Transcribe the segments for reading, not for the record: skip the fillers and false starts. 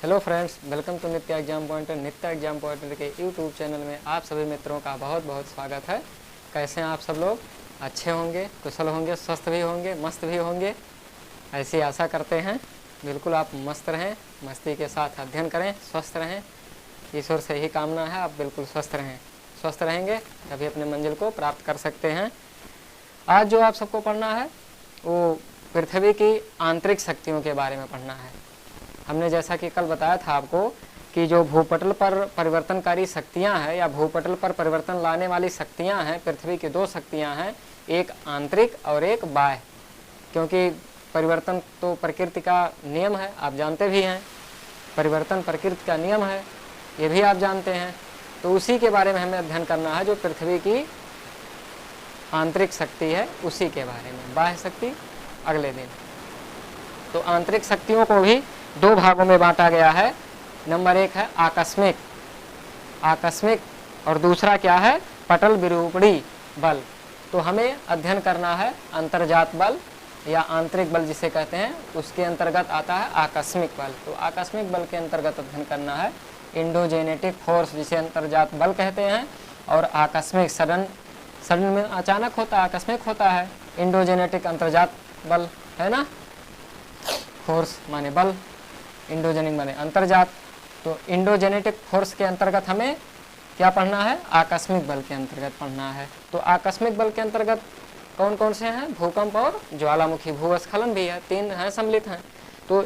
Hello friends, welcome to नित्य exam pointer. नित्य exam pointer के यूट्यूब चैनल में आप सभी मित्रों का बहुत बहुत स्वागत है। कैसे हैं आप सब लोग? अच्छे होंगे, कुशल होंगे, स्वस्थ भी होंगे, मस्त भी होंगे, ऐसी आशा करते हैं। बिल्कुल आप मस्त रहें, मस्ती के साथ अध्ययन करें, स्वस्थ रहें। ईश्वर से ही कामना है आप बिल्कुल स्वस्थ रहें। स्वस्थ रहेंगे तभी अपने मंजिल को प्राप्त कर सकते हैं। आज जो आप सबको पढ़ना है वो पृथ्वी की आंतरिक शक्तियों के बारे में पढ़ना है। हमने जैसा कि कल बताया था आपको कि जो भूपटल पर परिवर्तनकारी शक्तियां हैं या भूपटल पर परिवर्तन लाने वाली शक्तियां हैं, पृथ्वी की दो शक्तियां हैं, एक आंतरिक और एक बाह्य। क्योंकि परिवर्तन तो प्रकृति का नियम है, आप जानते भी हैं। परिवर्तन प्रकृति का नियम है, ये भी आप जानते हैं। तो उसी के बारे में हमें अध्ययन करना है, जो पृथ्वी की आंतरिक शक्ति है उसी के बारे में। बाह्य शक्ति अगले दिन। तो आंतरिक शक्तियों को भी दो भागों में बांटा गया है। नंबर एक है आकस्मिक और दूसरा क्या है? पटल विरूपणी बल। तो हमें अध्ययन करना है अंतर्जात बल या आंतरिक बल जिसे कहते हैं, उसके अंतर्गत आता है आकस्मिक बल। तो आकस्मिक बल के अंतर्गत अध्ययन करना है इंडोजेनेटिक फोर्स जिसे अंतर्जात बल कहते हैं, और आकस्मिक सडन में अचानक होता है, आकस्मिक होता है। इंडोजेनेटिक अंतर्जात बल है ना, फोर्स माने बल, इंडोजेनिक माने अंतर्जात। तो इंडोजेनेटिक फोर्स के अंतर्गत हमें क्या पढ़ना है? आकस्मिक बल के अंतर्गत पढ़ना है। तो आकस्मिक बल के अंतर्गत कौन कौन से हैं? भूकंप और ज्वालामुखी, भूस्खलन भी है, तीन हैं, सम्मिलित हैं। तो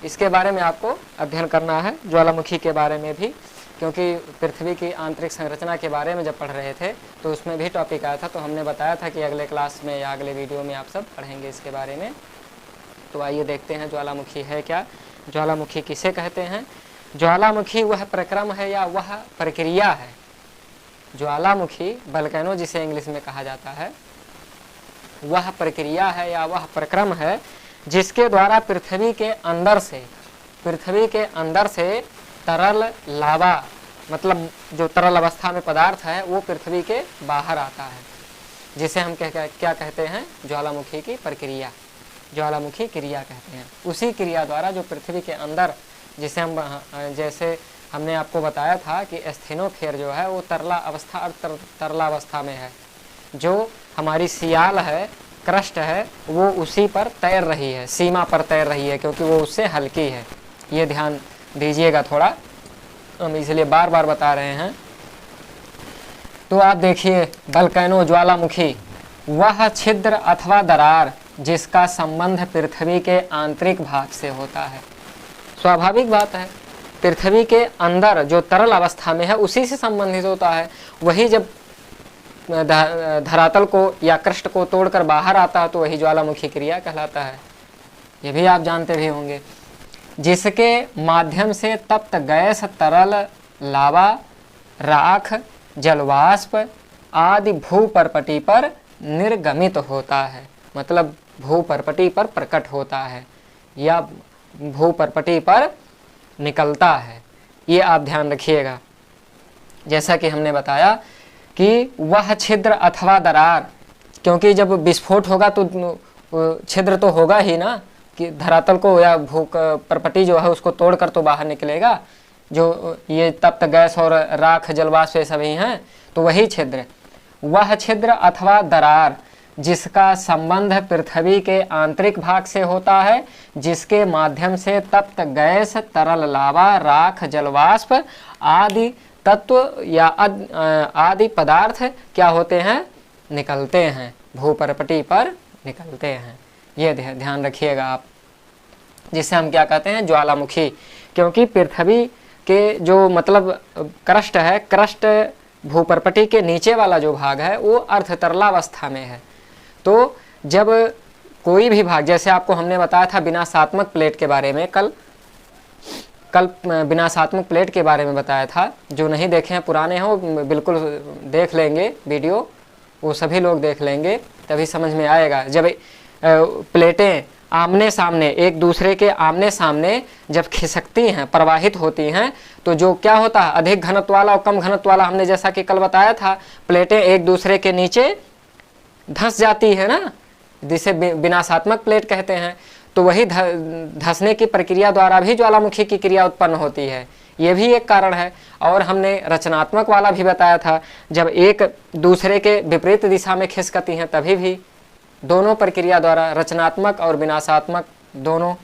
इसके बारे में आपको अध्ययन करना है, ज्वालामुखी के बारे में भी, क्योंकि पृथ्वी की आंतरिक संरचना के बारे में जब पढ़ रहे थे तो उसमें भी टॉपिक आया था। तो हमने बताया था कि अगले क्लास में या अगले वीडियो में आप सब पढ़ेंगे इसके बारे में। तो आइए देखते हैं ज्वालामुखी है क्या, ज्वालामुखी किसे कहते हैं। ज्वालामुखी वह प्रक्रम है या वह प्रक्रिया है। ज्वालामुखी वोल्केनो जिसे इंग्लिश में कहा जाता है, वह प्रक्रिया है या वह प्रक्रम है जिसके द्वारा पृथ्वी के अंदर से तरल लावा, मतलब जो तरल अवस्था में पदार्थ है, वो पृथ्वी के बाहर आता है, जिसे हम क्या कहते हैं? ज्वालामुखी की प्रक्रिया, ज्वालामुखी क्रिया कहते हैं। उसी क्रिया द्वारा जो पृथ्वी के अंदर, जिसे हम जैसे हमने आपको बताया था कि एस्थेनोफेर जो है वो तरला अवस्था में है। जो हमारी सियाल है, क्रस्ट है, वो उसी पर तैर रही है, सीमा पर तैर रही है, क्योंकि वो उससे हल्की है। ये ध्यान दीजिएगा थोड़ा, हम इसलिए बार बार बता रहे हैं। तो आप देखिए, वोल्केनो ज्वालामुखी वह छिद्र अथवा दरार जिसका संबंध पृथ्वी के आंतरिक भाग से होता है। स्वाभाविक बात है, पृथ्वी के अंदर जो तरल अवस्था में है उसी से संबंधित होता है। वही जब धरातल को या क्रस्ट को तोड़कर बाहर आता है तो वही ज्वालामुखी क्रिया कहलाता है। ये भी आप जानते भी होंगे। जिसके माध्यम से तप्त गैस, तरल लावा, राख, जलवाष्प आदि भूपर्पटी पर निर्गमित होता है, मतलब भूपर्पटी पर प्रकट होता है या भूपर्पटी पर निकलता है। ये आप ध्यान रखिएगा। जैसा कि हमने बताया कि वह छिद्र अथवा दरार, क्योंकि जब विस्फोट होगा तो छिद्र तो होगा ही ना, कि धरातल को या भूपर्पटी जो है उसको तोड़कर तो बाहर निकलेगा। जो ये तप्त गैस और राख, जलवाष्प ये सभी हैं, तो वही छिद्र, वह छिद्र अथवा दरार जिसका संबंध पृथ्वी के आंतरिक भाग से होता है, जिसके माध्यम से तप्त गैस, तरल लावा, राख, जलवाष्प आदि तत्व या आदि पदार्थ क्या होते हैं? निकलते हैं, भूपर्पटी पर निकलते हैं। ये ध्यान रखिएगा आप, जिसे हम क्या कहते हैं? ज्वालामुखी। क्योंकि पृथ्वी के जो मतलब क्रस्ट है, क्रस्ट भूपर्पटी के नीचे वाला जो भाग है वो अर्धतरलावस्था में है। तो जब कोई भी भाग, जैसे आपको हमने बताया था विनाशात्मक प्लेट के बारे में, कल विनाशात्मक प्लेट के बारे में बताया था। जो नहीं देखे हैं, पुराने हो, बिल्कुल देख लेंगे वीडियो, वो सभी लोग देख लेंगे तभी समझ में आएगा। जब प्लेटें आमने सामने, एक दूसरे के आमने सामने जब खिसकती हैं, प्रवाहित होती हैं, तो जो क्या होता है? अधिक घनत्व वाला और कम घनत्व वाला, हमने जैसा कि कल बताया था, प्लेटें एक दूसरे के नीचे धंस जाती है ना, जिसे विनाशात्मक प्लेट कहते हैं। तो वही धंसने की प्रक्रिया द्वारा भी ज्वालामुखी की क्रिया उत्पन्न होती है, ये भी एक कारण है। और हमने रचनात्मक वाला भी बताया था, जब एक दूसरे के विपरीत दिशा में खिसकती हैं तभी भी, दोनों प्रक्रिया द्वारा, रचनात्मक और विनाशात्मक दोनों।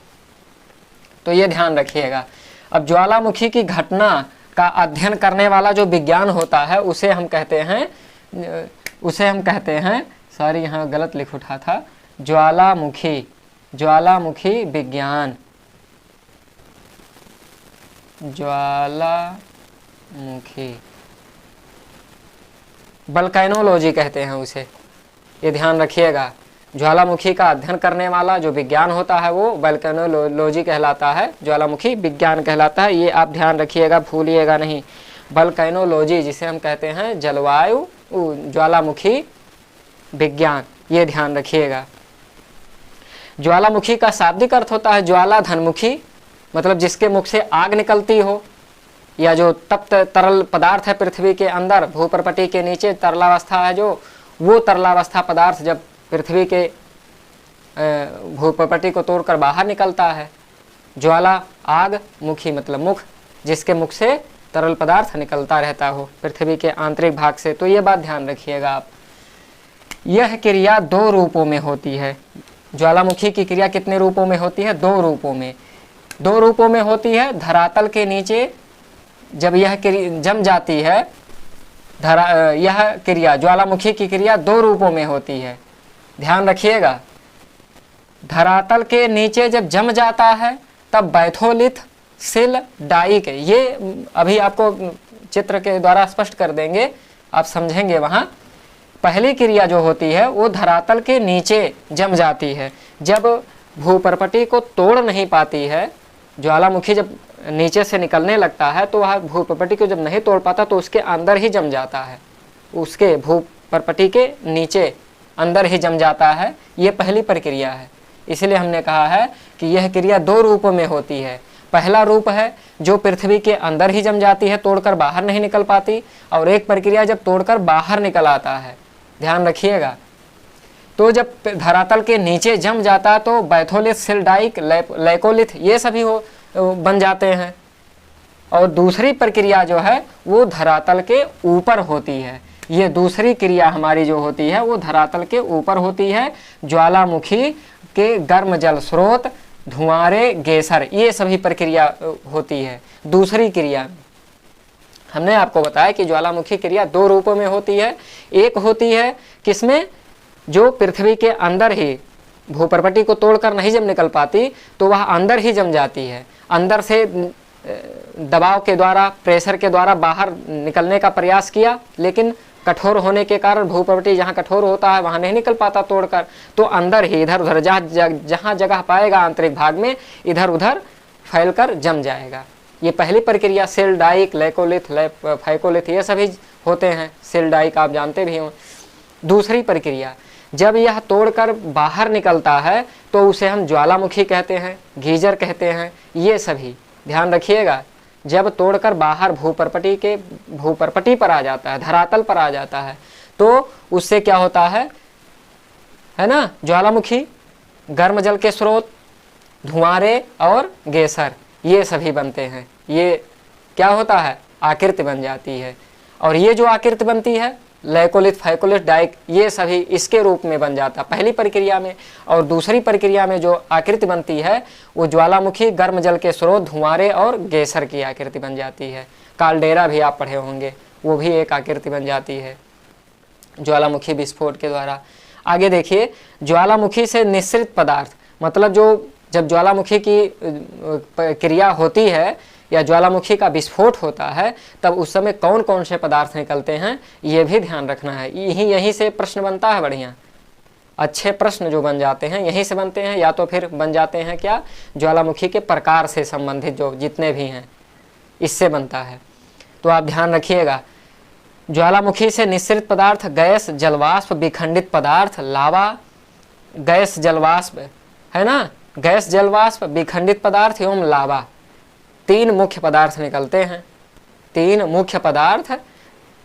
तो ये ध्यान रखिएगा। अब ज्वालामुखी की घटना का अध्ययन करने वाला जो विज्ञान होता है उसे हम कहते हैं, सॉरी यहाँ गलत लिख उठा था, ज्वालामुखी विज्ञान, ज्वालामुखी वल्केनोलॉजी कहते हैं उसे, ये ध्यान रखिएगा। ज्वालामुखी का अध्ययन करने वाला जो विज्ञान होता है वो वल्केनोलॉजी कहलाता है, ज्वालामुखी विज्ञान कहलाता है। ये आप ध्यान रखिएगा, भूलिएगा नहीं। वल्केनोलॉजी जिसे हम कहते हैं जलवायु ज्वालामुखी विज्ञान, ये ध्यान रखिएगा। ज्वालामुखी का शाब्दिक अर्थ होता है ज्वाला धनमुखी, मतलब जिसके मुख से आग निकलती हो, या जो तप्त तरल पदार्थ है पृथ्वी के अंदर, भूपर्पटी के नीचे तरलावस्था है जो, वो तरलावस्था पदार्थ जब पृथ्वी के भूपर्पटी को तोड़कर बाहर निकलता है, ज्वाला आग मुखी मतलब मुख, जिसके मुख से तरल पदार्थ निकलता रहता हो पृथ्वी के आंतरिक भाग से। तो ये बात ध्यान रखिएगा आप। यह क्रिया दो रूपों में होती है। ज्वालामुखी की क्रिया कितने रूपों में होती है? दो रूपों में होती है। धरातल के नीचे जब यह जम जाती है, यह क्रिया ज्वालामुखी की क्रिया दो रूपों में होती है, ध्यान रखिएगा। धरातल के नीचे जब जम जाता है तब बैथोलिथ, सिल, डाइक, ये अभी आपको चित्र के द्वारा स्पष्ट कर देंगे, आप समझेंगे वहाँ। पहली क्रिया जो होती है वो धरातल के नीचे जम जाती है, जब भूपर्पटी को तोड़ नहीं पाती है। ज्वालामुखी जब नीचे से निकलने लगता है तो वह भूपर्पटी को जब नहीं तोड़ पाता तो उसके अंदर ही जम जाता है, उसके भूपर्पटी के नीचे अंदर ही जम जाता है। ये पहली प्रक्रिया है। इसलिए हमने कहा है कि यह क्रिया दो रूपों में होती है। पहला रूप है जो पृथ्वी के अंदर ही जम जाती है, तोड़कर बाहर नहीं निकल पाती, और एक प्रक्रिया जब तोड़कर बाहर निकल आता है, ध्यान रखिएगा। तो जब धरातल के नीचे जम जाता तो बैथोलिथ, सिलडाइक, लैकोलिथ ये सभी बन जाते हैं। और दूसरी प्रक्रिया जो है वो धरातल के ऊपर होती है। ये दूसरी क्रिया हमारी जो होती है वो धरातल के ऊपर होती है। ज्वालामुखी के गर्म जल स्रोत, धुआंरे, गेसर, ये सभी प्रक्रिया होती है दूसरी क्रिया में। हमने आपको बताया कि ज्वालामुखी क्रिया दो रूपों में होती है। एक होती है किसमें, जो पृथ्वी के अंदर ही, भूपर्पटी को तोड़कर नहीं जब निकल पाती तो वह अंदर ही जम जाती है, अंदर से दबाव के द्वारा, प्रेशर के द्वारा बाहर निकलने का प्रयास किया, लेकिन कठोर होने के कारण भूपर्पटी जहाँ कठोर होता है वहाँ नहीं निकल पाता तोड़कर, तो अंदर ही इधर उधर जहाँ जगह पाएगा आंतरिक भाग में इधर उधर फैलकर जम जाएगा। ये पहली प्रक्रिया। सेल डाइक, लैकोलिथ, फाइकोलिथ ये सभी होते हैं। सेल डाइक आप जानते भी हो। दूसरी प्रक्रिया, जब यह तोड़कर बाहर निकलता है तो उसे हम ज्वालामुखी कहते हैं, गीजर कहते हैं, ये सभी ध्यान रखिएगा। जब तोड़कर बाहर भूपर्पटी पर आ जाता है, धरातल पर आ जाता है, तो उससे क्या होता है ना, ज्वालामुखी, गर्म जल के स्रोत, धुआंरे और गेसर ये सभी बनते हैं। ये क्या होता है, आकृति बन जाती है। और ये जो आकृति बनती है, लैकोलिथ, फाइकोलिथ, डाइक, ये सभी इसके रूप में बन जाता पहली प्रक्रिया में। और दूसरी प्रक्रिया में जो आकृति बनती है वो ज्वालामुखी, गर्म जल के स्रोत, धुआंरे और गेसर की आकृति बन जाती है। कालडेरा भी आप पढ़े होंगे, वो भी एक आकृति बन जाती है ज्वालामुखी विस्फोट के द्वारा। आगे देखिए, ज्वालामुखी से निःसृत पदार्थ, मतलब जो जब ज्वालामुखी की क्रिया होती है या ज्वालामुखी का विस्फोट होता है तब उस समय कौन कौन से पदार्थ निकलते हैं ये भी ध्यान रखना है। यहीं से प्रश्न बनता है, बढ़िया अच्छे प्रश्न जो बन जाते हैं यहीं से बनते हैं, या तो फिर बन जाते हैं क्या, ज्वालामुखी के प्रकार से संबंधित जो जितने भी हैं इससे बनता है। तो आप ध्यान रखिएगा, ज्वालामुखी से निःसृत पदार्थ गैस, जलवाष्प, विखंडित पदार्थ, लावा, गैस, जलवाष्प है ना, गैस, जलवाष्प, विखंडित पदार्थ एवं लावा, तीन मुख्य पदार्थ निकलते हैं। तीन मुख्य पदार्थ,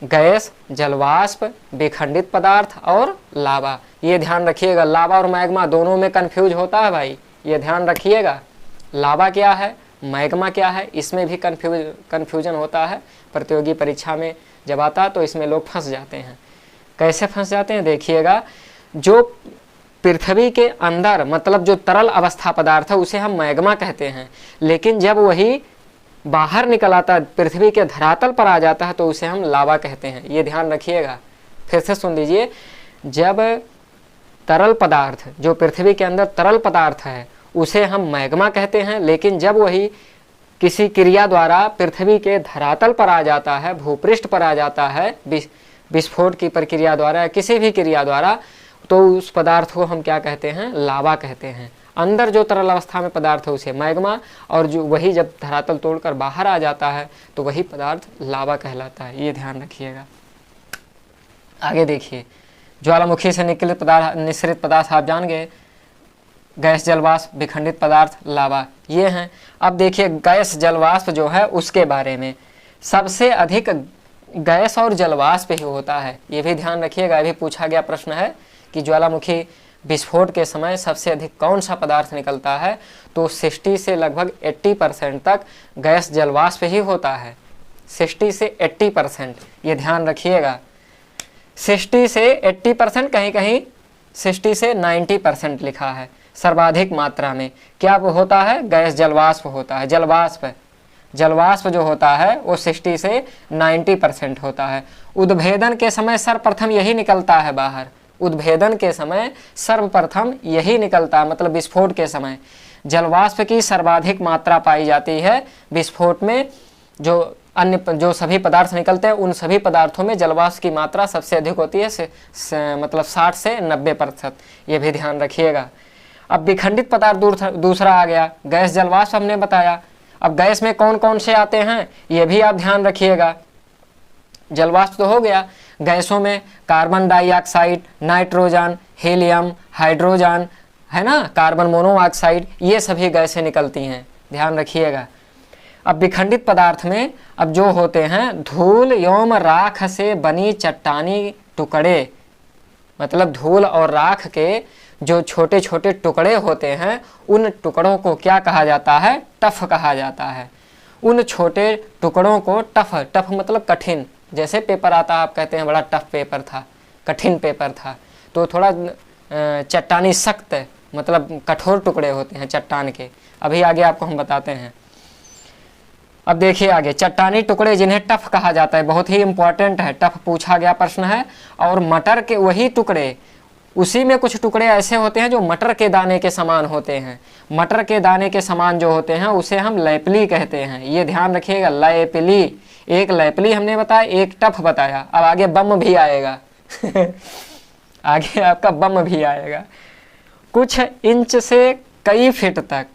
गैस, जलवाष्प, विखंडित पदार्थ और लावा। ये ध्यान रखिएगा, लावा और मैग्मा दोनों में कंफ्यूज होता है भाई, ये ध्यान रखिएगा। लावा क्या है, मैग्मा क्या है, इसमें भी कन्फ्यूजन होता है। प्रतियोगी परीक्षा में जब आता तो इसमें लोग फंस जाते हैं। कैसे फंस जाते हैं देखिएगा। जो पृथ्वी के अंदर मतलब जो तरल अवस्था पदार्थ है उसे हम मैग्मा कहते हैं, लेकिन जब वही बाहर निकल आता है, पृथ्वी के धरातल पर आ जाता है तो उसे हम लावा कहते हैं। ये ध्यान रखिएगा। फिर से सुन लीजिए, जब तरल पदार्थ जो पृथ्वी के अंदर तरल पदार्थ है उसे हम मैग्मा कहते हैं, लेकिन जब वही किसी क्रिया द्वारा पृथ्वी के धरातल पर आ जाता है, भूपृष्ठ पर आ जाता है, विस्फोट की प्रक्रिया द्वारा या किसी भी क्रिया द्वारा, तो उस पदार्थ को हम क्या कहते हैं, लावा कहते हैं। अंदर जो तरल अवस्था में पदार्थ है उसे मैग्मा, और जो वही जब धरातल तोड़कर बाहर आ जाता है तो वही पदार्थ लावा कहलाता है। ये ध्यान रखिएगा। आगे देखिए, ज्वालामुखी से निकलित पदार्थ, निःसरित पदार्थ आप जान गए, गैस जलवाष्प, विखंडित पदार्थ, लावा, ये हैं। अब देखिए गैस जलवाष्प जो है उसके बारे में, सबसे अधिक गैस और जलवाष्प ही होता है। ये भी ध्यान रखिएगा। अभी पूछा गया प्रश्न है कि ज्वालामुखी विस्फोट के समय सबसे अधिक कौन सा पदार्थ निकलता है, तो 60 से लगभग 80% तक गैस जलवाष्प ही होता है। 60 से 80%, ये ध्यान रखिएगा। 60 से 80%, कहीं कहीं 60 से 90% लिखा है। सर्वाधिक मात्रा में क्या होता है, गैस जलवाष्प होता है। जलवाष्प जो होता है वो 60 से 90% होता है। उद्भेदन के समय सर्वप्रथम यही निकलता है बाहर। उद्भेदन के समय सर्वप्रथम यही निकलता है, मतलब विस्फोट के समय जलवाष्प की सर्वाधिक मात्रा पाई जाती है। विस्फोट में जो सभी पदार्थ निकलते हैं उन सभी पदार्थों में जलवाष्प की मात्रा सबसे अधिक होती है, मतलब 60 से 90%। ये भी ध्यान रखिएगा। अब विखंडित पदार्थ दूसरा आ गया। गैस जलवाष्प हमने बताया। अब गैस में कौन कौन से आते हैं ये भी आप ध्यान रखिएगा। जलवाष्प तो हो गया, गैसों में carbon dioxide, nitrogen, helium, hydrogen, है ना, कार्बन मोनोऑक्साइड, ये सभी गैसें निकलती हैं, ध्यान रखिएगा। अब विखंडित पदार्थ में अब जो होते हैं धूल एवं राख से बनी चट्टानी टुकड़े, मतलब धूल और राख के जो छोटे छोटे टुकड़े होते हैं उन टुकड़ों को क्या कहा जाता है, टफ कहा जाता है। उन छोटे टुकड़ों को टफ मतलब कठिन, जैसे पेपर आता है आप कहते हैं बड़ा टफ पेपर था, कठिन पेपर था, तो थोड़ा चट्टानी सख्त मतलब कठोर टुकड़े होते हैं चट्टान के। अभी आगे आपको हम बताते हैं। अब देखिए आगे, चट्टानी टुकड़े जिन्हें टफ कहा जाता है, बहुत ही इंपॉर्टेंट है, टफ पूछा गया प्रश्न है। और मटर के वही टुकड़े, उसी में कुछ टुकड़े ऐसे होते हैं जो मटर के दाने के समान होते हैं। मटर के दाने के समान जो होते हैं उसे हम लैपली कहते हैं। ये ध्यान रखिएगा, लैपली। एक लैपली हमने बताया, एक टफ बताया। अब आगे बम भी आएगा आगे आपका बम भी आएगा। कुछ इंच से कई फीट तक,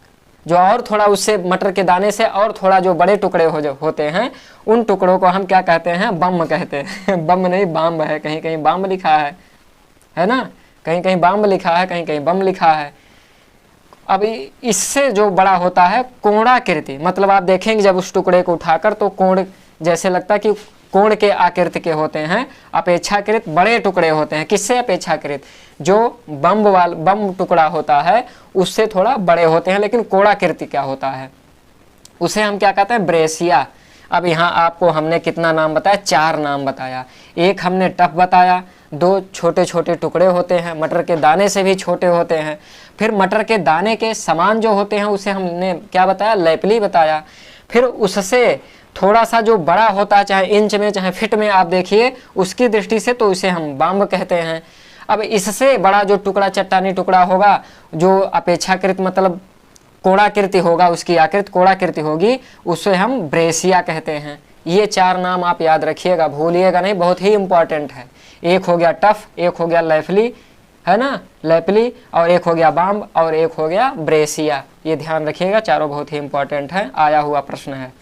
जो और थोड़ा उससे मटर के दाने से और थोड़ा जो बड़े टुकड़े होते हैं उन टुकड़ों को हम क्या कहते हैं, बम कहते हैं बम नहीं बाम्ब है, कहीं कहीं बाम्ब लिखा है ना, कहीं कहीं बाम्ब लिखा है, कहीं कहीं बम लिखा है। अब इससे जो बड़ा होता है कोणाकृति, मतलब आप देखेंगे जब उस टुकड़े को उठाकर तो कोण जैसे लगता है कि कोण के आकृति के होते हैं। अपेक्षाकृत बड़े टुकड़े होते हैं। किससे अपेक्षाकृत, जो बम टुकड़ा होता है उससे थोड़ा बड़े होते हैं, लेकिन कोणाकृति क्या होता है उसे हम क्या कहते हैं, ब्रेसिया। अब यहाँ आपको हमने कितना नाम बताया, 4 नाम बताया। एक हमने टफ बताया, 2 छोटे छोटे टुकड़े होते हैं, मटर के दाने से भी छोटे होते हैं। फिर मटर के दाने के समान जो होते हैं उसे हमने क्या बताया, लैपली बताया। फिर उससे थोड़ा सा जो बड़ा होता है, चाहे इंच में चाहे फिट में आप देखिए उसकी दृष्टि से, तो इसे हम बाम्ब कहते हैं। अब इससे बड़ा जो टुकड़ा चट्टानी टुकड़ा होगा, जो अपेक्षाकृत मतलब कोणाकृति होगा, उसकी आकृति कोणाकृति होगी, उसे हम ब्रेसिया कहते हैं। ये 4 नाम आप याद रखिएगा, भूलिएगा नहीं, बहुत ही इंपॉर्टेंट है। एक हो गया टफ, एक हो गया लैपली, है ना, लैपली, और एक हो गया बाम्ब, और एक हो गया ब्रेसिया। ये ध्यान रखिएगा, चारों बहुत ही इंपॉर्टेंट है, आया हुआ प्रश्न है।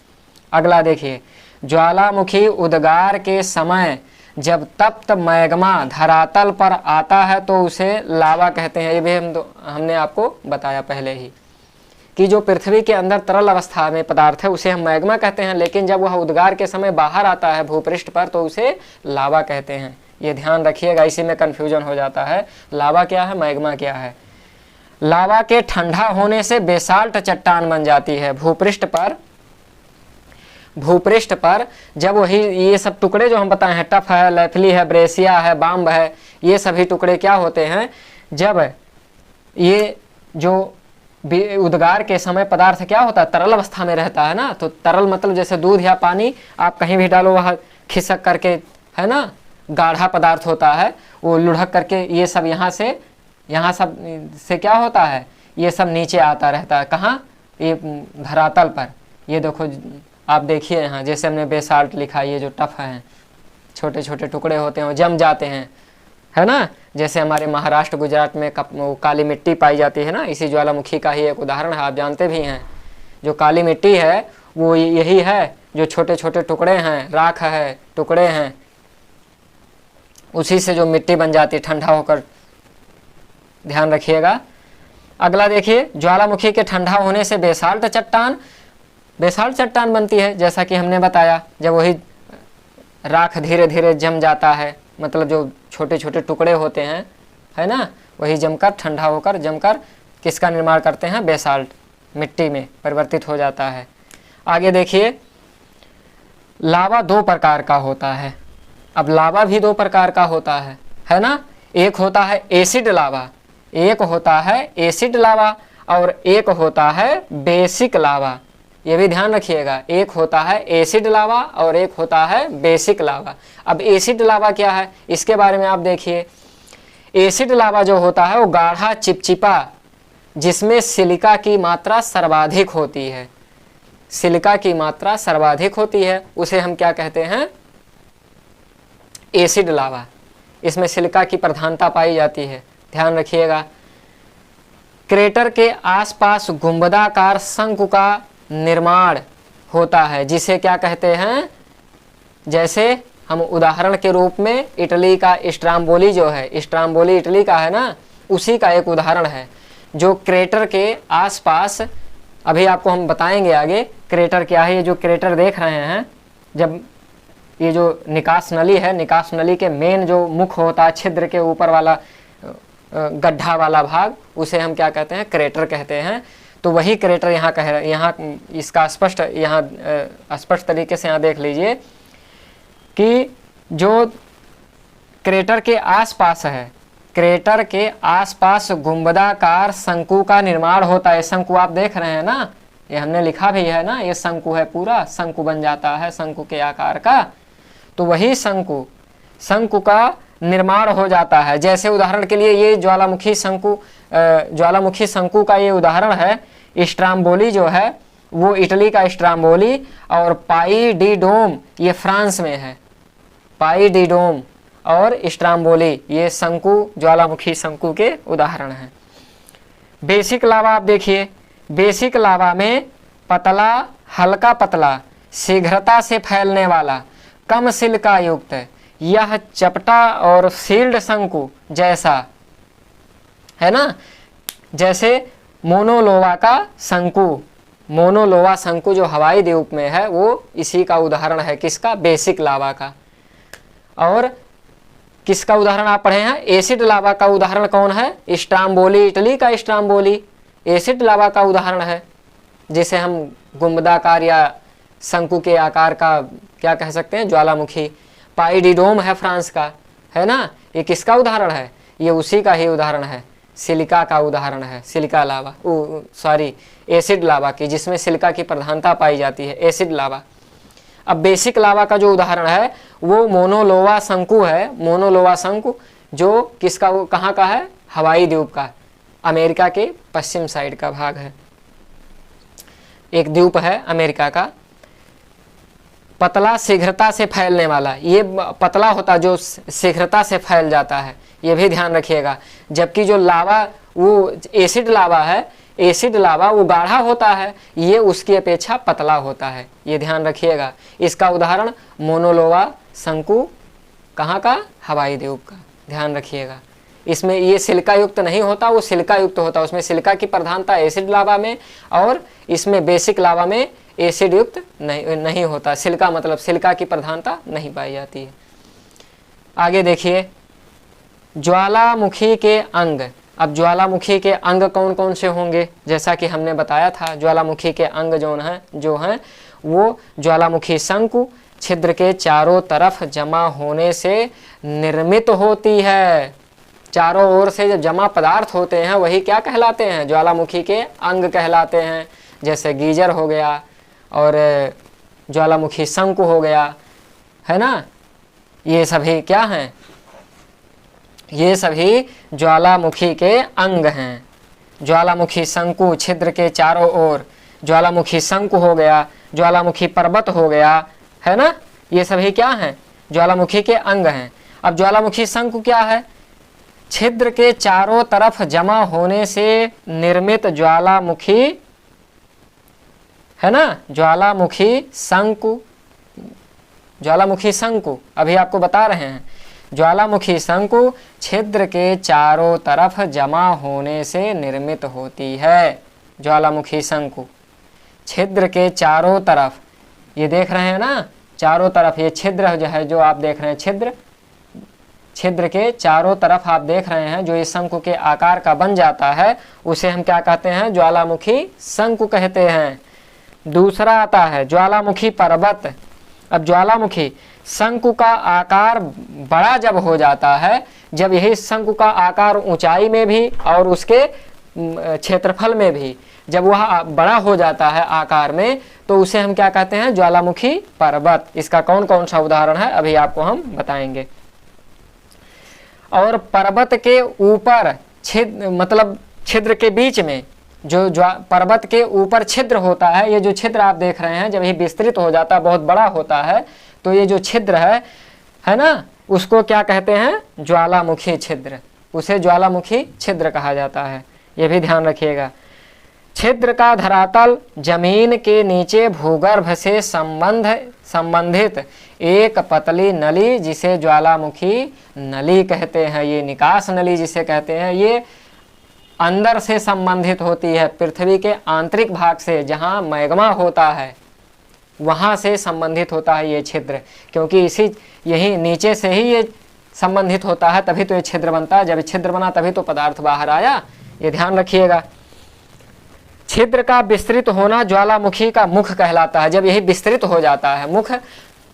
अगला देखिए, ज्वालामुखी उद्गार के समय जब तप्त मैग्मा धरातल पर आता है तो उसे लावा कहते हैं। ये भी हमने आपको बताया पहले ही कि जो पृथ्वी के अंदर तरल अवस्था में पदार्थ है उसे हम मैग्मा कहते हैं, लेकिन जब वह उद्गार के समय बाहर आता है भूपृष्ठ पर तो उसे लावा कहते हैं। ये ध्यान रखिएगा, इसी में कन्फ्यूजन हो जाता है, लावा क्या है मैग्मा क्या है। लावा के ठंडा होने से बेसाल्ट चट्टान बन जाती है। भूपृष्ठ पर जब वही ये सब टुकड़े जो हम बताए हैं, टफ है, लेफली है, ब्रेसिया है, बाम्ब है, ये सभी टुकड़े क्या होते हैं, जब ये जो उद्गार के समय पदार्थ क्या होता है, तरल अवस्था में रहता है ना, तो तरल मतलब जैसे दूध या पानी आप कहीं भी डालो वह खिसक करके, है ना, गाढ़ा पदार्थ होता है, वो लुढ़क करके ये सब यहाँ सब से क्या होता है, ये सब नीचे आता रहता है। कहाँ? ये धरातल पर। ये देखो आप देखिए यहाँ, जैसे हमने बेसाल्ट लिखा, ये जो टफ है, छोटे छोटे टुकड़े होते हैं, वो जम जाते हैं, है ना। जैसे हमारे महाराष्ट्र गुजरात में काली मिट्टी पाई जाती है ना, इसी ज्वालामुखी का ही एक उदाहरण है, आप जानते भी हैं। जो काली मिट्टी है वो यही है, जो छोटे छोटे टुकड़े हैं, राख है, टुकड़े हैं, उसी से जो मिट्टी बन जाती है ठंडा होकर, ध्यान रखिएगा। अगला देखिए, ज्वालामुखी के ठंडा होने से बेसाल्ट चट्टान बनती है, जैसा कि हमने बताया। जब वही राख धीरे धीरे जम जाता है, मतलब जो छोटे छोटे टुकड़े होते हैं, है ना, वही जमकर ठंडा होकर जमकर किसका निर्माण करते हैं, बेसाल्ट, मिट्टी में परिवर्तित हो जाता है। आगे देखिए, लावा 2 प्रकार का होता है। अब लावा भी 2 प्रकार का होता है ना। एक होता है एसिड लावा, और एक होता है बेसिक लावा। ये भी ध्यान रखिएगा, एक होता है एसिड लावा और एक होता है बेसिक लावा। अब एसिड लावा क्या है, इसके बारे में आप देखिए। एसिड लावा जो होता है वो गाढ़ा चिपचिपा, जिसमें सिलिका की मात्रा सर्वाधिक होती है, उसे हम क्या कहते हैं, एसिड लावा। इसमें सिलिका की प्रधानता पाई जाती है, ध्यान रखिएगा। क्रेटर के आसपास गुंबदाकार शंकु का निर्माण होता है, जिसे क्या कहते हैं, जैसे हम उदाहरण के रूप में इटली का स्ट्राम्बोली जो है, स्ट्राम्बोली इटली का है ना, उसी का एक उदाहरण है। जो क्रेटर के आसपास, अभी आपको हम बताएंगे आगे क्रेटर क्या है। ये जो क्रेटर देख रहे हैं, जब ये जो निकास नली है, निकास नली के मेन जो मुख होता है, छिद्र के ऊपर वाला गड्ढा वाला भाग, उसे हम क्या कहते हैं, क्रेटर कहते हैं। तो वही क्रेटर यहाँ कह रहे, यहाँ इसका स्पष्ट तरीके से यहाँ देख लीजिए कि जो क्रेटर के आसपास है, क्रेटर के आसपास गुंबदाकार शंकु का निर्माण होता है। शंकु आप देख रहे हैं ना, ये हमने लिखा भी है ना, ये शंकु है, पूरा शंकु बन जाता है शंकु के आकार का। तो वही शंकु का निर्माण हो जाता है। जैसे उदाहरण के लिए ये ज्वालामुखी शंकु का ये उदाहरण है। स्ट्राम्बोली जो है वो इटली का स्ट्राम्बोली, और पाई डी डोम ये फ्रांस में है। पाई डी डोम और स्ट्राम्बोली ये ज्वालामुखी शंकु के उदाहरण हैं। बेसिक लावा आप देखिए, बेसिक लावा में पतला, हल्का पतला, शीघ्रता से फैलने वाला, कम सिलिका युक्त, यह चपटा और सील्ड शंकु जैसा है ना। जैसे मोनोलोवा शंकु जो हवाई द्वीप में है, वो इसी का उदाहरण है। किसका? बेसिक लावा का। और किसका उदाहरण आप पढ़े हैं? एसिड लावा का उदाहरण कौन है? स्ट्राम्बोली, इटली का स्ट्राम्बोली एसिड लावा का उदाहरण है, जिसे हम गुंबदाकार या शंकु के आकार का क्या कह सकते हैं, ज्वालामुखी। पाई डी डोम है फ्रांस का, है ना। ये किसका उदाहरण है? ये उसी का ही उदाहरण है, सिलिका का उदाहरण है। सिलिका लावा, एसिड लावा की, जिसमें सिलिका की प्रधानता पाई जाती है, एसिड लावा। अब बेसिक लावा का जो उदाहरण है वो मोनोलोवा शंकु है। मोनोलोवा शंकु जो किसका, कहाँ का है? हवाई द्वीप का, अमेरिका के पश्चिम साइड का भाग है, एक द्वीप है अमेरिका का। पतला, शीघ्रता से फैलने वाला, ये पतला होता जो शीघ्रता से फैल जाता है, ये भी ध्यान रखिएगा। जबकि जो लावा वो एसिड लावा है, एसिड लावा वो गाढ़ा होता है, ये उसकी अपेक्षा पतला होता है, ये ध्यान रखिएगा। इसका उदाहरण मोनोलोवा शंकु, कहाँ का? हवाई द्वीप का, ध्यान रखिएगा। इसमें ये सिलिका युक्त नहीं होता, वो सिलिका युक्त होता, उसमें सिलिका की प्रधानता एसिड लावा में, और इसमें बेसिक लावा में एसिड युक्त नहीं होता। सिलिका मतलब सिलिका की प्रधानता नहीं पाई जाती है। आगे देखिए, ज्वालामुखी के अंग। अब ज्वालामुखी के अंग कौन कौन से होंगे, जैसा कि हमने बताया था ज्वालामुखी के अंग जो हैं वो ज्वालामुखी शंकु छिद्र के चारों तरफ जमा होने से निर्मित होती है। चारों ओर से जब जमा पदार्थ होते हैं वही क्या कहलाते हैं, ज्वालामुखी के अंग कहलाते हैं। जैसे गीजर हो गया और ज्वालामुखी शंकु हो गया, है ना, ये सभी क्या हैं, ये सभी ज्वालामुखी के अंग हैं। ज्वालामुखी शंकु छिद्र के चारों ओर, ज्वालामुखी शंकु हो गया, ज्वालामुखी पर्वत हो गया, है ना, ये सभी क्या हैं, ज्वालामुखी के अंग हैं। अब ज्वालामुखी शंकु क्या है, छिद्र के चारों तरफ जमा होने से निर्मित ज्वालामुखी, है ना, ज्वालामुखी शंकु, ज्वालामुखी शंकु अभी आपको बता रहे हैं। ज्वालामुखी शंकु छिद्र के चारों तरफ जमा होने से निर्मित होती है। ज्वालामुखी शंकु छिद्र के चारों तरफ, ये देख रहे हैं ना, चारों तरफ ये छिद्र जो है, जो आप देख रहे हैं छिद्र, छिद्र के चारों तरफ आप देख रहे हैं जो इस शंकु के आकार का बन जाता है, उसे हम क्या कहते हैं, ज्वालामुखी शंकु कहते हैं। दूसरा आता है ज्वालामुखी पर्वत। अब ज्वालामुखी शंकु का आकार बड़ा जब हो जाता है, जब यही शंकु का आकार ऊंचाई में भी और उसके क्षेत्रफल में भी जब वह बड़ा हो जाता है आकार में, तो उसे हम क्या कहते हैं, ज्वालामुखी पर्वत। इसका कौन कौन सा उदाहरण है अभी आपको हम बताएंगे। और पर्वत के ऊपर छिद्र, मतलब छिद्र के बीच में जो पर्वत के ऊपर छिद्र होता है, ये जो छिद्र आप देख रहे हैं जब ये विस्तृत हो जाता है, बहुत बड़ा होता है, तो ये जो छिद्र है ना, उसको क्या कहते हैं, ज्वालामुखी छिद्र, उसे ज्वालामुखी छिद्र कहा जाता है। ये भी ध्यान रखिएगा। छिद्र का धरातल जमीन के नीचे भूगर्भ से संबंधित एक पतली नली जिसे ज्वालामुखी नली कहते हैं, ये निकास नली जिसे कहते हैं, ये अंदर से संबंधित होती है, पृथ्वी के आंतरिक भाग से, जहाँ मैग्मा होता है वहाँ से संबंधित होता है ये छिद्र, क्योंकि यही नीचे से ही ये संबंधित होता है, तभी तो ये छिद्र बनता है। जब ये छिद्र बना तभी तो पदार्थ बाहर आया, ये ध्यान रखिएगा। छिद्र का विस्तृत होना ज्वालामुखी का मुख कहलाता है। जब यही विस्तृत हो जाता है मुख,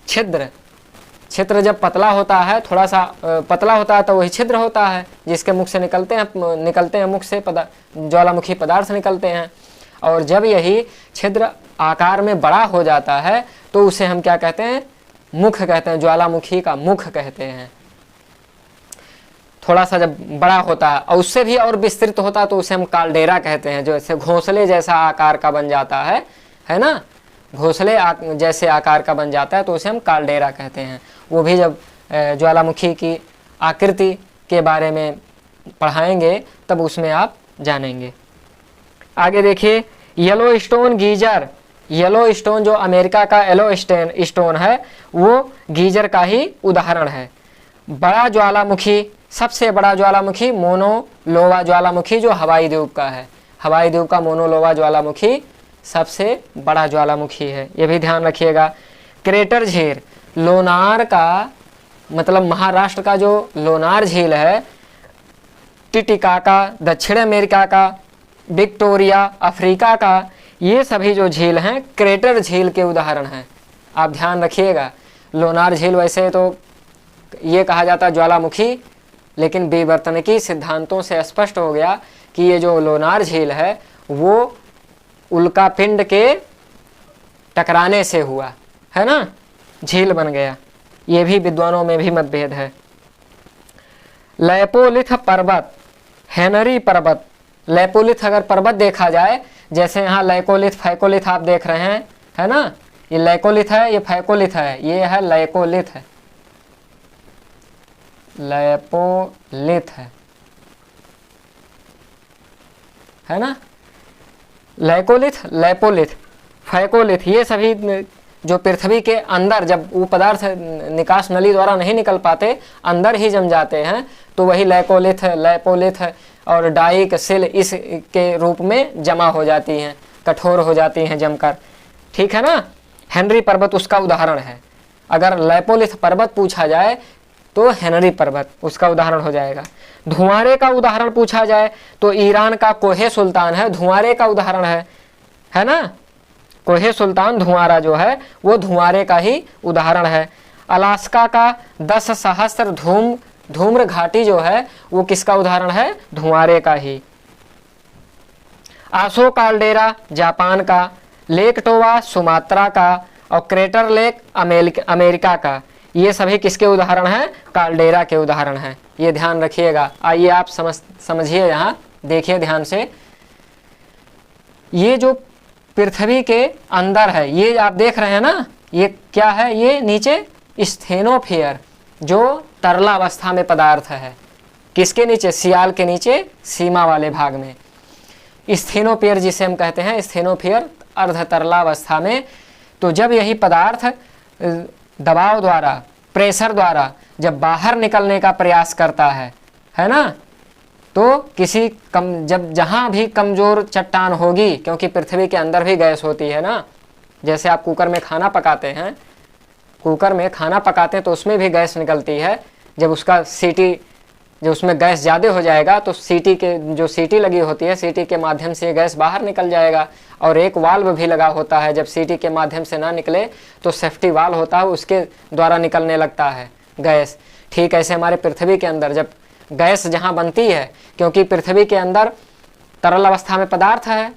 छिद्र जब पतला होता है, थोड़ा सा पतला होता है, तो वही छिद्र होता है जिसके मुख से निकलते हैं मुख से ज्वालामुखी पदार्थ निकलते हैं। और जब यही छिद्र आकार में बड़ा हो जाता है तो उसे हम क्या कहते हैं, मुख कहते हैं, ज्वालामुखी का मुख कहते हैं। थोड़ा सा जब बड़ा होता है और उससे भी और विस्तृत होता है तो उसे हम काल्डेरा कहते हैं, जो ऐसे घोंसले जैसा आकार का बन जाता है ना, घोंसले जैसे आकार का बन जाता है तो उसे हम काल्डेरा कहते हैं। वो भी जब ज्वालामुखी की आकृति के बारे में पढ़ाएंगे तब उसमें आप जानेंगे। आगे देखिए, yellow stone geyser. Yellow stone जो अमेरिका का येलो स्टोन है वो गीजर का ही उदाहरण है। बड़ा ज्वालामुखी, सबसे बड़ा ज्वालामुखी मोनोलोवा ज्वालामुखी जो हवाई द्वीप का है, हवाई द्वीप का मोनोलोवा ज्वालामुखी सबसे बड़ा ज्वालामुखी है, ये भी ध्यान रखिएगा। क्रेटर झील, लोनार का मतलब महाराष्ट्र का जो लोनार झील है, टिटिकाका दक्षिण अमेरिका का, विक्टोरिया अफ्रीका का, ये सभी जो झील हैं क्रेटर झील के उदाहरण हैं। आप ध्यान रखिएगा। लोनार झील वैसे तो ये कहा जाता है ज्वालामुखी, लेकिन विवर्तनिकी सिद्धांतों से स्पष्ट हो गया कि ये जो लोनार झील है वो उल्का पिंड के टकराने से हुआ है ना, झील बन गया। ये भी विद्वानों में भी मतभेद है। लैपोलिथ पर्वत, हेनरी पर्वत, लैपोलिथ अगर पर्वत देखा जाए, जैसे यहाँ लैकोलिथ फैकोलिथ आप देख रहे हैं, है ना, ये लैकोलिथ है, ये फैकोलिथ है, ये है लैकोलिथ है, लैपोलिथ है ना, लैकोलिथ, लैपोलिथ, फैकोलिथ, ये सभी जो पृथ्वी के अंदर जब वो पदार्थ निकास नली द्वारा नहीं निकल पाते, अंदर ही जम जाते हैं, तो वही लैकोलिथ, लैपोलिथ और डाइक सिल इस के रूप में जमा हो जाती हैं, कठोर हो जाती हैं जमकर, ठीक है ना। हेनरी पर्वत उसका उदाहरण है। अगर लैपोलिथ पर्वत पूछा जाए तो हेनरी पर्वत उसका उदाहरण हो जाएगा। धुआंरे का उदाहरण पूछा जाए तो ईरान का कोहे सुल्तान है, धुआंरे का उदाहरण है ना। कोहे सुल्तान धुआंरा जो है वो धुआंरे का ही उदाहरण है। अलास्का का 10 सहस्त्र धूम्र घाटी जो है वो किसका उदाहरण है? धुआंरे का ही। आसो काल्डेरा जापान का, लेक टोवा सुमात्रा का और क्रेटर लेक अमेरिका का, ये सभी किसके उदाहरण हैं? काल्डेरा के उदाहरण हैं। ये ध्यान रखिएगा। आइए आप समझिए, यहाँ देखिए ध्यान से। ये जो पृथ्वी के अंदर है, ये आप देख रहे हैं ना, ये क्या है? ये नीचे स्थेनोफियर जो तरला अवस्था में पदार्थ है। किसके नीचे? सियाल के नीचे सीमा वाले भाग में स्थेनोफियर जिसे हम कहते हैं, स्थेनोफियर अर्ध तरला अवस्था में। तो जब यही पदार्थ दबाव द्वारा, प्रेशर द्वारा जब बाहर निकलने का प्रयास करता है ना, तो किसी जब जहाँ भी कमज़ोर चट्टान होगी, क्योंकि पृथ्वी के अंदर भी गैस होती है ना, जैसे आप कुकर में खाना पकाते हैं, कुकर में खाना पकाते हैं तो उसमें भी गैस निकलती है। जब उसका सीटी, जब उसमें गैस ज़्यादा हो जाएगा तो सीटी के जो सीटी लगी होती है, सीटी के माध्यम से गैस बाहर निकल जाएगा। और एक वाल्व भी लगा होता है, जब सीटी के माध्यम से ना निकले तो सेफ्टी वाल्व होता है, उसके द्वारा निकलने लगता है गैस। ठीक ऐसे हमारे पृथ्वी के अंदर जब गैस जहाँ बनती है, क्योंकि पृथ्वी के अंदर तरल अवस्था में पदार्थ है,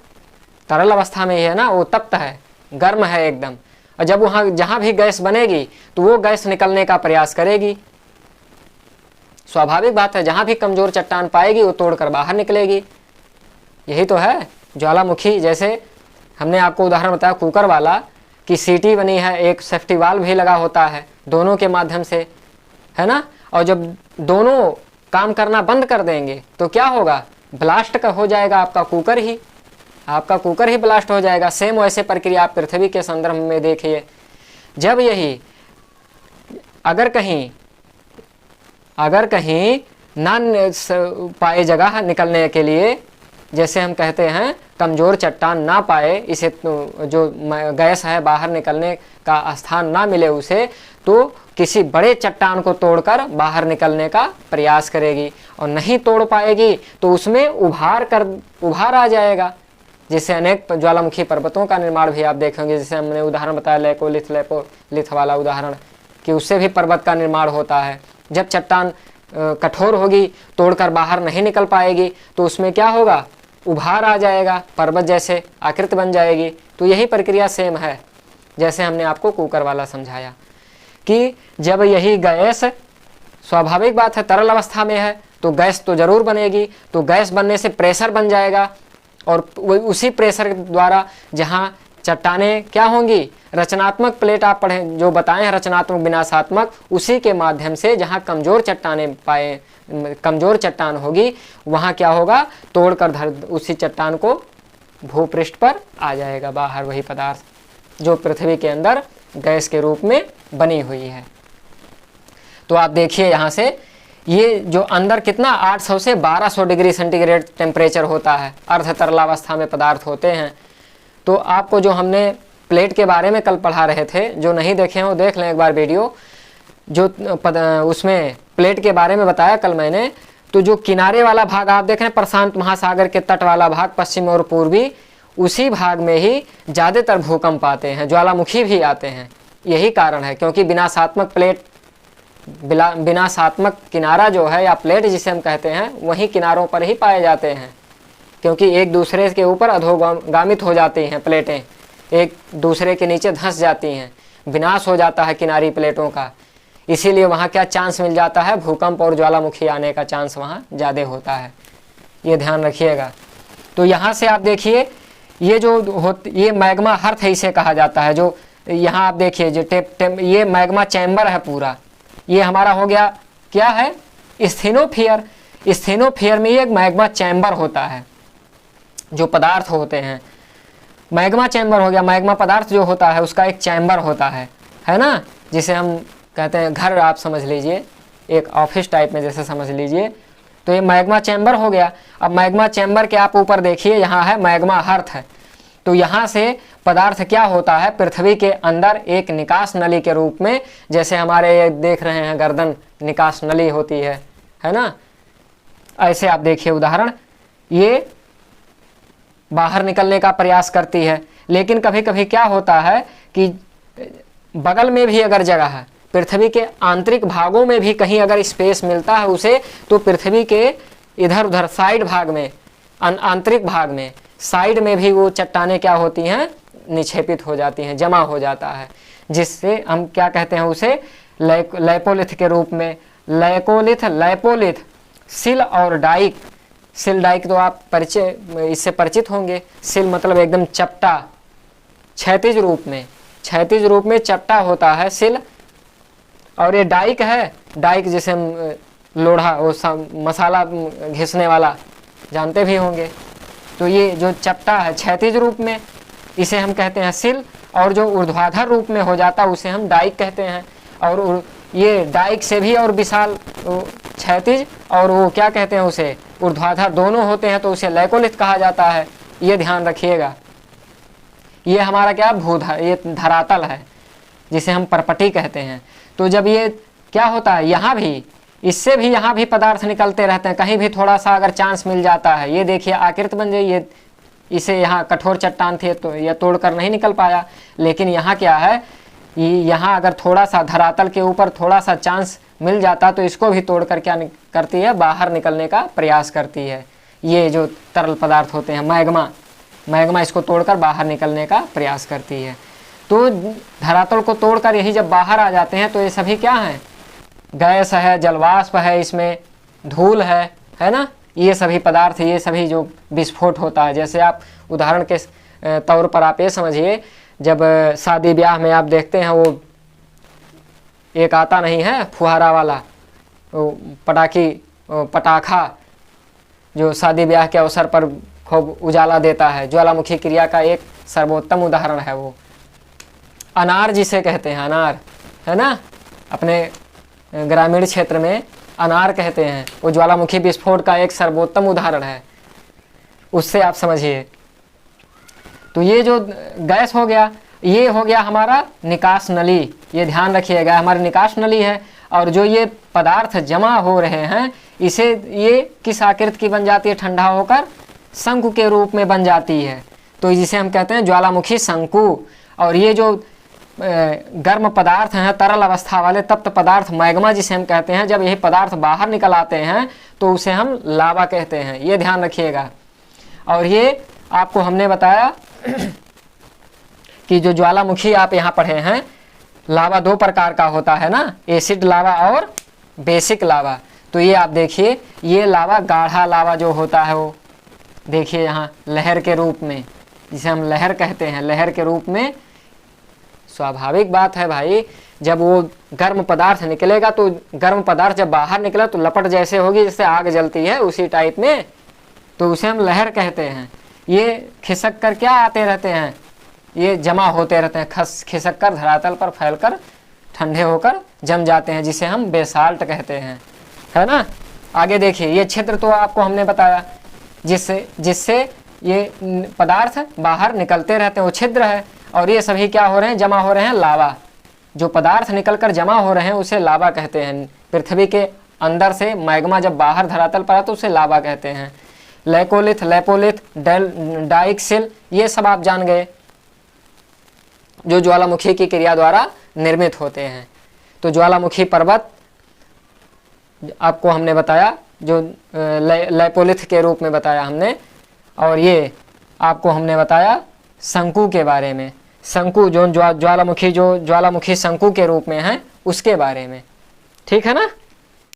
तरल अवस्था में ही है ना, वो तप्त है, गर्म है एकदम। और जब वहाँ जहाँ भी गैस बनेगी तो वो गैस निकलने का प्रयास करेगी। स्वाभाविक बात है, जहाँ भी कमज़ोर चट्टान पाएगी वो तोड़कर बाहर निकलेगी। यही तो है ज्वालामुखी। जैसे हमने आपको उदाहरण बताया कुकर वाला कि सीटी बनी है, एक सेफ्टी वाल्व भी लगा होता है, दोनों के माध्यम से, है ना। और जब दोनों काम करना बंद कर देंगे तो क्या होगा? ब्लास्ट का हो जाएगा आपका कुकर ही, आपका कुकर ही ब्लास्ट हो जाएगा। सेम वैसे प्रक्रिया आप पृथ्वी के संदर्भ में देखिए। जब यही अगर कहीं ना पाए जगह निकलने के लिए, जैसे हम कहते हैं कमज़ोर चट्टान ना पाए, इसे जो गैस है बाहर निकलने का स्थान ना मिले उसे, तो किसी बड़े चट्टान को तोड़कर बाहर निकलने का प्रयास करेगी। और नहीं तोड़ पाएगी तो उसमें उभार आ जाएगा, जिससे अनेक ज्वालामुखी पर्वतों का निर्माण भी आप देखेंगे। जैसे हमने उदाहरण बताया लेपोलिथ वाला उदाहरण, कि उससे भी पर्वत का निर्माण होता है। जब चट्टान कठोर होगी, तोड़कर बाहर नहीं निकल पाएगी, तो उसमें क्या होगा? उभार आ जाएगा, पर्वत जैसे आकृति बन जाएगी। तो यही प्रक्रिया सेम है, जैसे हमने आपको कुकर वाला समझाया कि जब यही गैस, स्वाभाविक बात है तरल अवस्था में है तो गैस तो जरूर बनेगी, तो गैस बनने से प्रेशर बन जाएगा। और उसी प्रेशर द्वारा जहाँ चट्टानें क्या होंगी? रचनात्मक प्लेट आप पढ़ें जो बताए हैं, रचनात्मक विनाशात्मक, उसी के माध्यम से जहाँ कमज़ोर चट्टान होगी वहाँ क्या होगा? तोड़कर उसी चट्टान को भूपृष्ठ पर आ जाएगा बाहर वही पदार्थ जो पृथ्वी के अंदर गैस के रूप में बनी हुई है। तो आप देखिए यहाँ से, ये जो अंदर कितना 800 से 1200 डिग्री सेंटीग्रेड टेम्परेचर होता है, अर्ध तरलावस्था में पदार्थ होते हैं। तो आपको जो हमने प्लेट के बारे में कल पढ़ा रहे थे, जो नहीं देखे हैं वो देख लें एक बार वीडियो, जो उसमें प्लेट के बारे में बताया कल मैंने। तो जो किनारे वाला भाग आप देख रहे हैं, प्रशांत महासागर के तट वाला भाग, पश्चिम और पूर्वी, उसी भाग में ही ज़्यादातर भूकंप आते हैं, ज्वालामुखी भी आते हैं। यही कारण है, क्योंकि विनाशात्मक प्लेट, विनाशात्मक किनारा जो है या प्लेट जिसे हम कहते हैं, वही किनारों पर ही पाए जाते हैं, क्योंकि एक दूसरे के ऊपर अधोगामित हो जाती हैं प्लेटें, एक दूसरे के नीचे धंस जाती हैं, विनाश हो जाता है किनारी प्लेटों का। इसीलिए वहाँ क्या चांस मिल जाता है? भूकंप और ज्वालामुखी आने का चांस वहाँ ज़्यादा होता है, ये ध्यान रखिएगा। तो यहाँ से आप देखिए, ये जो ये मैग्मा हर्थ है इसे कहा जाता है। जो यहाँ आप देखिए, जो ये मैग्मा चैम्बर है पूरा, ये हमारा हो गया क्या है? स्थेनोफियर। स्थेनोफियर में ये एक मैग्मा चैम्बर होता है, जो पदार्थ होते हैं। मैग्मा चैम्बर हो गया, मैग्मा पदार्थ जो होता है उसका एक चैम्बर होता है ना, जिसे हम कहते हैं घर, आप समझ लीजिए एक ऑफिस टाइप में जैसे समझ लीजिए। तो ये मैग्मा चैम्बर हो गया। अब मैग्मा चैम्बर के आप ऊपर देखिए, यहाँ है मैग्मा हर्थ है। तो यहाँ से पदार्थ क्या होता है, पृथ्वी के अंदर एक निकास नली के रूप में, जैसे हमारे देख रहे हैं गर्दन निकास नली होती है ना, ऐसे आप देखिए उदाहरण, ये बाहर निकलने का प्रयास करती है। लेकिन कभी कभी क्या होता है कि बगल में भी अगर जगह है, पृथ्वी के आंतरिक भागों में भी कहीं अगर स्पेस मिलता है उसे, तो पृथ्वी के इधर उधर साइड भाग में, आंतरिक भाग में, साइड में भी वो चट्टानें क्या होती हैं, निक्षेपित हो जाती हैं, जमा हो जाता है, जिससे हम क्या कहते हैं उसे लैपोलिथ के रूप में। लैपोलिथ सिल और डाइक, सिल डाइक तो आप इससे परिचित होंगे। सिल मतलब एकदम चपटा, क्षैतिज रूप में चपटा होता है सिल, और ये डाइक है, डाइक जैसे हम लोढ़ा, वो मसाला घिसने वाला जानते भी होंगे। तो ये जो चपटा है क्षैतिज रूप में, इसे हम कहते हैं सिल, और जो ऊर्ध्वाधर रूप में हो जाता है उसे हम डाइक कहते हैं। और ये डाइक से भी और विशाल क्षैतिज और वो क्या कहते हैं उसे ऊर्ध्वाधर दोनों होते हैं, तो उसे लैकोलिथ कहा जाता है। ये ध्यान रखिएगा। ये हमारा क्या ये धरातल है जिसे हम परपटी कहते हैं। तो जब ये क्या होता है, यहाँ भी, इससे भी यहाँ भी पदार्थ निकलते रहते हैं, कहीं भी थोड़ा सा अगर चांस मिल जाता है। ये देखिए आकृति बन जाए, ये इसे यहाँ कठोर चट्टान थी तो यह तोड़कर नहीं निकल पाया, लेकिन यहाँ क्या है, यहाँ अगर थोड़ा सा धरातल के ऊपर थोड़ा सा चांस मिल जाता तो इसको भी तोड़कर क्या करती है, बाहर निकलने का प्रयास करती है। ये जो तरल पदार्थ होते हैं, मैग्मा इसको तोड़कर बाहर निकलने का प्रयास करती है। तो धरातल को तोड़कर यही जब बाहर आ जाते हैं तो ये सभी क्या हैं, गैस है, जलवाष्प है, इसमें धूल है ना, ये सभी पदार्थ, ये सभी जो विस्फोट होता है। जैसे आप उदाहरण के तौर पर आप ये समझिए, जब शादी ब्याह में आप देखते हैं वो एक आता नहीं है फुहारा वाला, वो पटाखा जो शादी ब्याह के अवसर पर खूब उजाला देता है, ज्वालामुखी क्रिया का एक सर्वोत्तम उदाहरण है वो अनार जिसे कहते हैं, अनार है ना, अपने ग्रामीण क्षेत्र में अनार कहते हैं, वो ज्वालामुखी विस्फोट का एक सर्वोत्तम उदाहरण है। उससे आप समझिए। तो ये जो गैस हो गया, ये हो गया हमारा निकास नली। ये ध्यान रखिएगा, हमारी निकास नली है। और जो ये पदार्थ जमा हो रहे हैं, इसे ये किस आकृति की बन जाती है, ठंडा होकर शंकु के रूप में बन जाती है। तो जिसे हम कहते हैं ज्वालामुखी शंकु। और ये जो गर्म पदार्थ हैं, तरल अवस्था वाले तप्त पदार्थ, मैग्मा जिसे हम कहते हैं, जब यही पदार्थ बाहर निकल आते हैं तो उसे हम लावा कहते हैं। ये ध्यान रखिएगा। और ये आपको हमने बताया कि जो ज्वालामुखी आप यहाँ पढ़े हैं, लावा दो प्रकार का होता है ना, एसिड लावा और बेसिक लावा। तो ये आप देखिए, ये लावा गाढ़ा लावा जो होता है वो देखिए यहाँ लहर के रूप में, जिसे हम लहर कहते हैं, लहर के रूप में। स्वाभाविक बात है भाई, जब वो गर्म पदार्थ निकलेगा तो गर्म पदार्थ जब बाहर निकला तो लपट जैसे होगी, जैसे आग जलती है उसी टाइप में, तो उसे हम लहर कहते हैं। ये खिसक कर क्या आते रहते हैं, ये जमा होते रहते हैं, खिसक कर धरातल पर फैलकर ठंडे होकर जम जाते हैं, जिसे हम बेसाल्ट कहते हैं, है ना। आगे देखिए, ये क्षेत्र तो आपको हमने बताया जिससे ये पदार्थ बाहर निकलते रहते हैं, वो छिद्र है। और ये सभी क्या हो रहे हैं, जमा हो रहे हैं, लावा। जो पदार्थ निकलकर जमा हो रहे हैं उसे लावा कहते हैं। पृथ्वी के अंदर से मैग्मा जब बाहर धरातल पर आता तो उसे लावा कहते हैं। लैकोलिथ, लैपोलिथ, डाइक, सिल, ये सब आप जान गए, जो ज्वालामुखी की क्रिया द्वारा निर्मित होते हैं। तो ज्वालामुखी पर्वत आपको हमने बताया, जो लैपोलिथ के रूप में बताया हमने। और ये आपको हमने बताया शंकु के बारे में, शंकु जो ज्वालामुखी शंकु के रूप में है उसके बारे में। ठीक है ना।